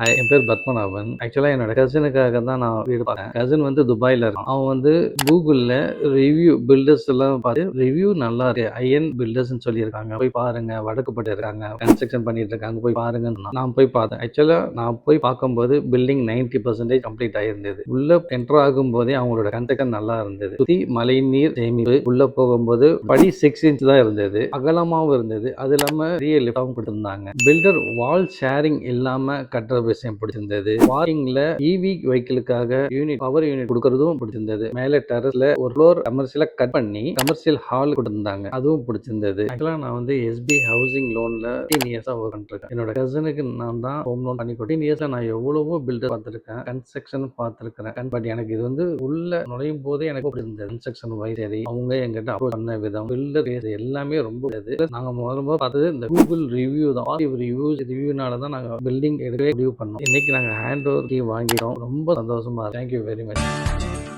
என் பேர் பத்மநாபன். ஆக்சுவலா என்னோட கசினுக்காக தான் நான் வீடு பார்த்தேன். கசின் வந்து துபாய்ல இருக்கான். அவன் வந்து கூகுள்ல ரிவ்யூ பில்டர்ஸ் எல்லாம் பார்த்து ரிவ்யூ நல்லா இருக்கு. ஐஎன் பில்டர்ஸ்ன்னு சொல்லியிருக்காங்க. போய் பாருங்க. வடக்குப்பட்டு இருக்காங்க. கன்ஸ்ட்ரக்ஷன் பண்ணிட்டு இருக்காங்க. போய் பாருங்கன்னு சொன்னான். நான் போய் பார்த்தேன். ஆக்சுவலா நான் போய் பார்க்கும்போது பில்டிங் 90% கம்ப்ளீட் ஆயிருந்தது. உள்ள என்டர் ஆகும்போதே அவங்களோட கன்ஸ்ட்ரக்ஷன் நல்லா இருந்தது. சுத்தி மழைநீர் சேமிப்பு. உள்ள போகும்போது படி 6 இன்ச் தான் இருந்தது. அகலமாவும் இருந்தது. அது இல்லாம பெரிய லிஃப்டாவும் கொடுத்திருந்தாங்க. பில்டர் வால் ஷேரிங் இல்லாம கட்டுற விஷயம் பிடிச்சிருந்தது. வாக்கிங்ல இவி வெஹிக்கிளுக்காக பவர் யூனிட் கொடுக்கறதும் பிடிச்சிருந்தது. மேல டெரஸ்ல ஒரு ஃப்ளோர் கமர்ஷியலா கட் பண்ணி கமர்ஷியல் ஹால் கொடுத்திருந்தாங்க. அதுவும் பிடிச்சிருந்தது. ஆக்சுவலா நான் வந்து எஸ்பி ஹவுசிங் லோன்ல 15 இயர்ஸா ஒர்க் பண்ணிருக்கேன். என்னோட கசினுக்கு நான் தான் ஹோம் லோன் பண்ணி 15 இயர்ஸ்ல நான் எவ்வளவோ பில்டர் பார்த்திருக்கேன். கன்ஸ்ட்ரக்ஷன் பார்த்திருக்கிறேன். பட் எனக்கு இது வந்து உள்ள நுழையும் போதே எனக்கு பிடிச்சிருந்தது. கன்ஸ்ட்ரக்ஷன் வைஸ் சரி, அவங்க எங்கிட்ட அப்ரோச் பண்ண விதம், பில்டர் எல்லாமே ரொம்ப நாங்க முதல்ல பார்த்தது இந்த கூகுள் ரிவ்யூ தான். ரிவ்யூனால தான் நாங்க பில்டிங் எடுக்கவே முடிவு பண்ணோம். இன்னைக்கு நாங்க ஹேண்ட் ஓவர் கீ வாங்கிட்டோம். ரொம்ப சந்தோஷமா இருக்கு. Thank you very much.